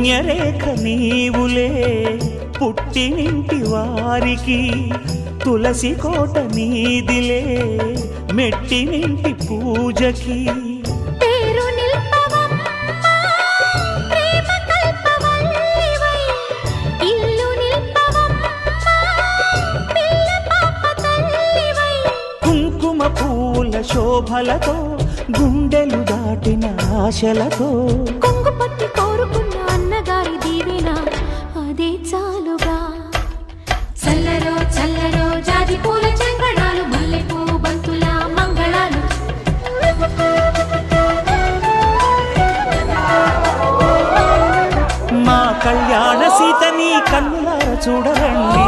పుణ్యరేఖ నీవులే పుట్టినింటి వారికి, తులసి కోట నీదిలే మెట్టినింటి పూజకి. కుంకుమ పూల శోభలతో గుండెలు దాటిన ఆశలతో కొంగు పట్టి కోరుకున్న అన్నగారి దీవెన అదే చాలుగా. చల్లరో చల్లరో జాజి పూల చంగడాలు, మల్లెపూ బంతుల మంగళాలు. మా కళ్యాణ సీతని కన్నులార చూడరండి.